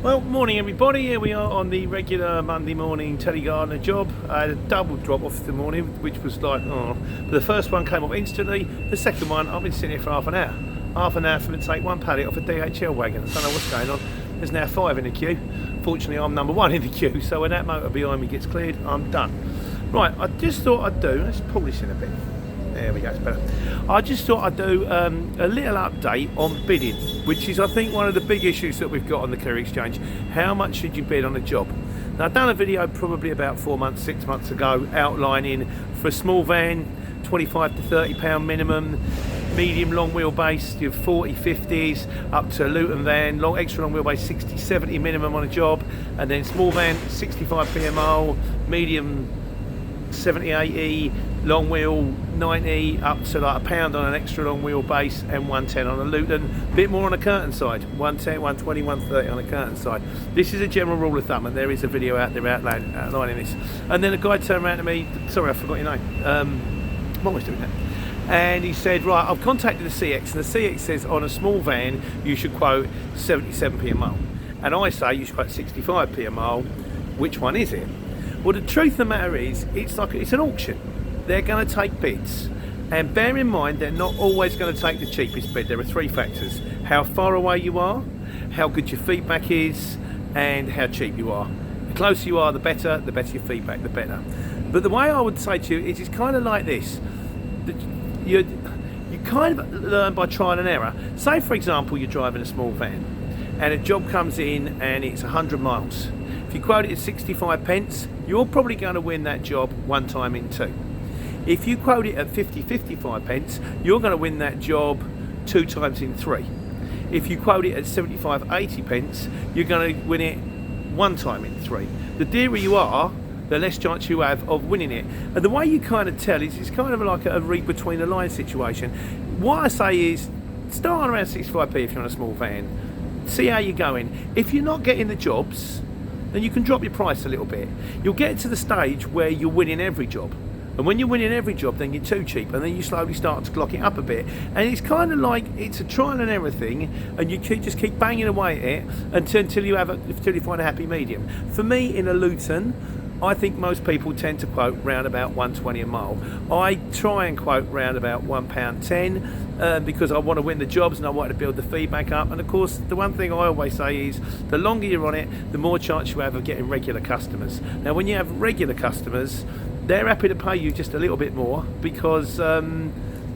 Well, morning everybody. Here we are on the regular Monday morning telegardener job. I had a double drop off this morning, which was like, but the first one came off instantly. The second one, I've been sitting here for half an hour. Half an hour for me to take one pallet off a DHL wagon. I don't know what's going on. There's now 5 in the queue. Fortunately, I'm number 1 in the queue, so when that motor behind me gets cleared, I'm done. Right, I just thought I'd do, let's pull this in a bit. There we go, it's better. I just thought I'd do a little update on bidding, which is I think one of the big issues that we've got on the Courier Exchange. How much should you bid on a job? Now I've done a video probably about 4 months, 6 months ago outlining for a small van, 25 to 30 pound minimum, medium long wheelbase, your 40, 50s, up to a Luton van, extra long wheelbase 60, 70 minimum on a job, and then small van 65 PMO, medium 70, 80, long wheel 90, up to like £1 on an extra long wheel base, and 110 on a Luton. Bit more on the curtain side, 110, 120, 130 on the curtain side. This is a general rule of thumb, and there is a video out there outlining this. And then a guy turned around to me, sorry I forgot your name, I'm always doing that, and he said, right, I've contacted the CX, and the CX says on a small van you should quote 77p a mile, and I say you should quote 65p a mile. Which one is it? Well, the truth of the matter is, it's an auction. They're going to take bids, and bear in mind they're not always going to take the cheapest bid. There are 3 factors: how far away you are, how good your feedback is, and how cheap you are. The closer you are, the better your feedback, the better. But the way I would say to you is, it's kind of like this: you kind of learn by trial and error. Say for example you're driving a small van and a job comes in and it's 100 miles. If you quote it at 65 pence, you're probably going to win that job 1 time in 2. If you quote it at 50, 55 pence, you're going to win that job 2 times in 3. If you quote it at 75, 80 pence, you're going to win it 1 time in 3. The dearer you are, the less chance you have of winning it. And the way you kind of tell is, it's kind of like a read between the lines situation. What I say is, start around 65p if you're on a small van. See how you're going. If you're not getting the jobs, then you can drop your price a little bit. You'll get to the stage where you're winning every job. And when you're winning every job, then you're too cheap, and then you slowly start to clock it up a bit. And it's kind of like, it's a trial and error thing, and you just keep banging away at it until you find a happy medium. For me, in a Luton, I think most people tend to quote round about 120 a mile. I try and quote round about £1.10 because I want to win the jobs and I want to build the feedback up. And of course, the one thing I always say is, the longer you're on it, the more chance you have of getting regular customers. Now, when you have regular customers, they're happy to pay you just a little bit more because they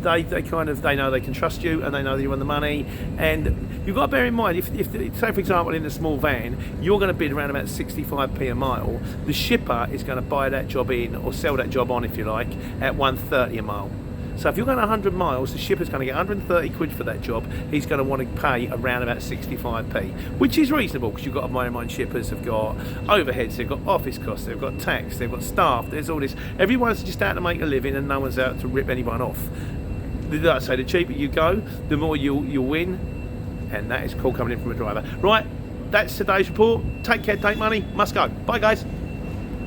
know they can trust you, and they know that you're on the money. And you've got to bear in mind, if say for example in a small van you're going to bid around about 65p a mile, the shipper is going to buy that job in, or sell that job on if you like, at 130 a mile. So if you're going 100 miles, the shipper's going to get 130 quid for that job. He's going to want to pay around about 65p, which is reasonable, because you've got to bear in mind shippers have got overheads, they've got office costs, they've got tax, they've got staff, there's all this. Everyone's just out to make a living, and no one's out to rip anyone off. Like I say, the cheaper you go, the more you'll win, and that is call coming in from a driver. Right, that's today's report. Take care, take money, must go. Bye guys.